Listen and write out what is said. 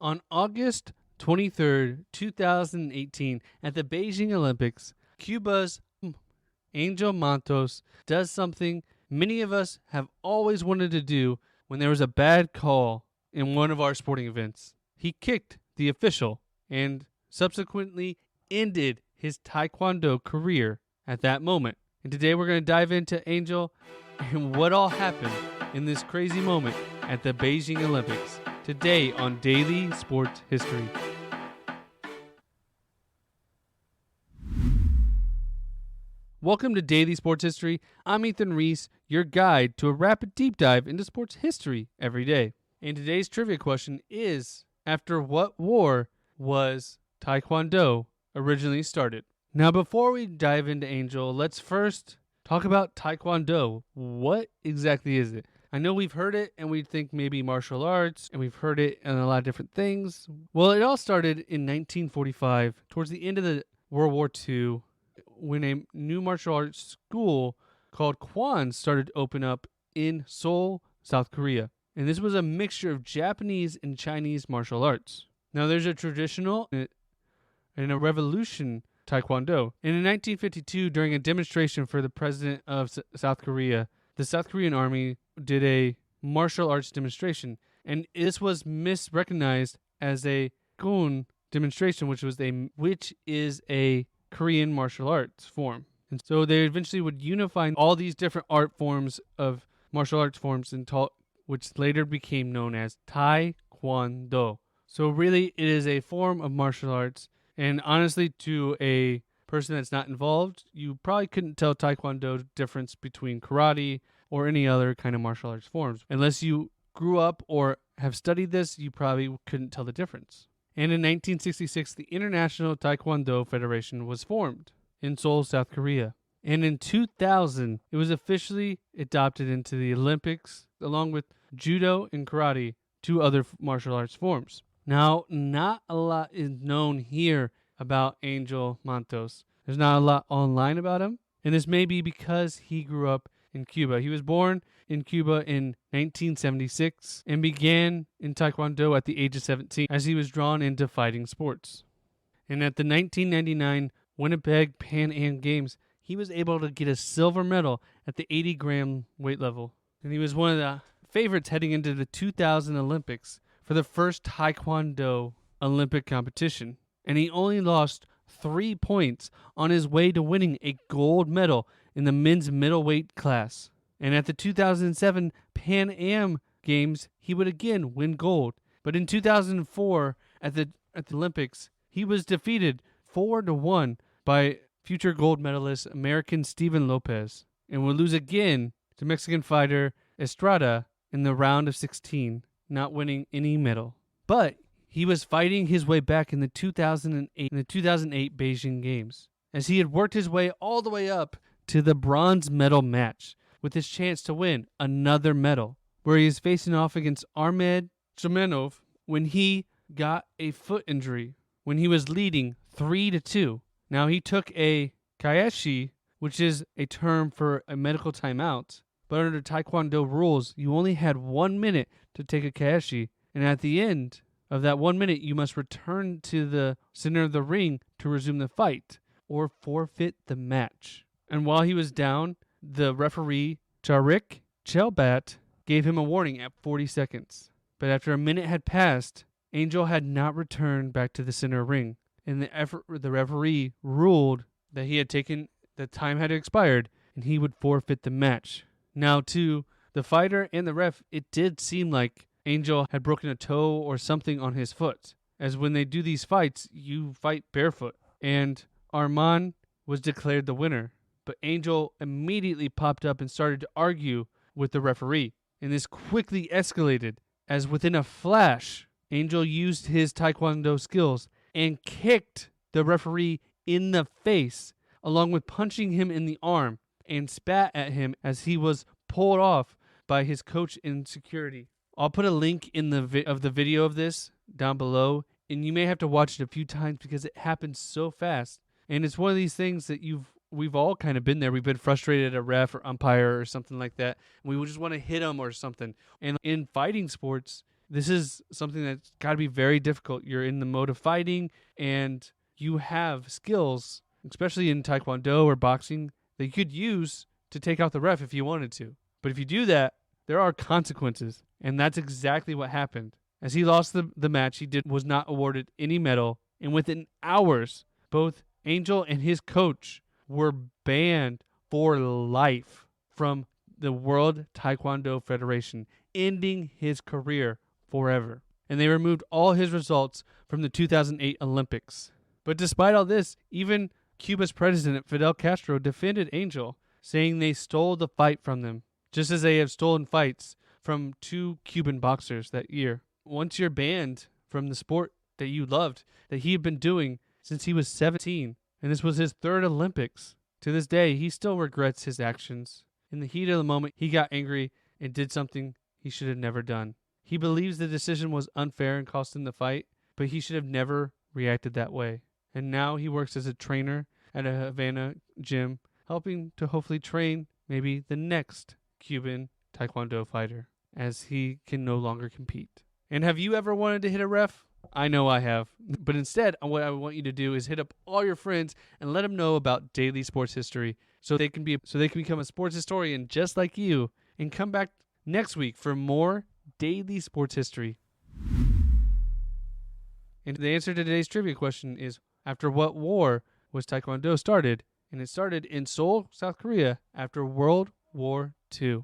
On August 23rd, 2018, at the Beijing Olympics, Cuba's Angel Matos does something many of us have always wanted to do when there was a bad call in one of our sporting events. He kicked the official and subsequently ended his Taekwondo career at that moment. And today we're going to dive into Angel and what all happened in this crazy moment at the Beijing Olympics. Today on Daily Sports History. Welcome to Daily Sports History. I'm Ethan Reese, your guide to a rapid deep dive into sports history every day. And today's trivia question is, after what war was Taekwondo originally started? Now, before we dive into Angel, let's first talk about Taekwondo. What exactly is it? I know we've heard it and we think maybe martial arts, and we've heard it in a lot of different things. Well, it all started in 1945, towards the end of the World War II, when a new martial arts school called Kwan started to open up in Seoul, South Korea. And this was a mixture of Japanese and Chinese martial arts. Now, there's a traditional and a revolution Taekwondo. And in 1952, during a demonstration for the president of South Korea, the South Korean army did a martial arts demonstration. And this was misrecognized as a Gun demonstration, which is a Korean martial arts form. And so they eventually would unify all these different art forms of martial arts forms, which later became known as Taekwondo. So really, it is a form of martial arts. And honestly, to a person that's not involved, you probably couldn't tell Taekwondo difference between karate or any other kind of martial arts forms. Unless you grew up or have studied this, you probably couldn't tell the difference. And in 1966, the International Taekwondo Federation was formed in Seoul, South Korea. And in 2000, it was officially adopted into the Olympics, along with judo and karate, two other martial arts forms. Now, not a lot is known here about Angel Matos. There's not a lot online about him, and this may be because he grew up in Cuba. He was born in Cuba in 1976 and began in Taekwondo at the age of 17 as he was drawn into fighting sports. And at the 1999 Winnipeg Pan Am Games, he was able to get a silver medal at the 80-gram weight level. And he was one of the favorites heading into the 2000 Olympics for the first Taekwondo Olympic competition. And he only lost 3 points on his way to winning a gold medal in the men's middleweight class. And at the 2007 Pan Am Games, he would again win gold. But in 2004, at the Olympics, he was defeated 4-1 by future gold medalist American Steven Lopez, and would lose again to Mexican fighter Estrada in the round of 16, not winning any medal. But he was fighting his way back in the 2008 Beijing Games, as he had worked his way all the way up to the bronze medal match, with his chance to win another medal, where he is facing off against Ahmed Shamenov when he got a foot injury, when he was leading 3-2. Now, he took a kaeshi, which is a term for a medical timeout, but under Taekwondo rules, you only had 1 minute to take a kaeshi, and at the end of that 1 minute, you must return to the center of the ring to resume the fight, or forfeit the match. And while he was down, the referee, Charik Chelbat, gave him a warning at 40 seconds. But after a minute had passed, Angel had not returned back to the center ring, and the referee ruled that the time had expired, and he would forfeit the match. Now, to the fighter and the ref, it did seem like Angel had broken a toe or something on his foot, as when they do these fights, you fight barefoot. And Arman was declared the winner. But Angel immediately popped up and started to argue with the referee. And this quickly escalated, as within a flash, Angel used his Taekwondo skills and kicked the referee in the face, along with punching him in the arm, and spat at him as he was pulled off by his coach in security. I'll put a link in the video of this down below, and you may have to watch it a few times because it happens so fast. And it's one of these things that we've all kind of been there. We've been frustrated at a ref or umpire or something like that. We would just want to hit them or something. And in fighting sports, This is something that's got to be very difficult. You're in the mode of fighting, and you have skills, especially in Taekwondo or boxing, that you could use to take out the ref if you wanted to. But if you do that, there are consequences. And that's exactly what happened. As he lost the match, he was not awarded any medal. And within hours, both Angel and his coach were banned for life from the World Taekwondo Federation, ending his career forever. And they removed all his results from the 2008 Olympics. But despite all this, even Cuba's president, Fidel Castro, defended Angel, saying they stole the fight from them, just as they have stolen fights from 2 Cuban boxers that year. Once you're banned from the sport that you loved, that he had been doing since he was 17, and this was his 3rd Olympics, to this day, he still regrets his actions. In the heat of the moment, he got angry and did something he should have never done. He believes the decision was unfair and cost him the fight, but he should have never reacted that way. And now he works as a trainer at a Havana gym, helping to hopefully train maybe the next Cuban Taekwondo fighter, as he can no longer compete. And have you ever wanted to hit a ref? I know I have. But instead, what I want you to do is hit up all your friends and let them know about Daily Sports History so they can become a sports historian just like you, and come back next week for more Daily Sports History. And the answer to today's trivia question is, after what war was Taekwondo started? And it started in Seoul, South Korea after World War II.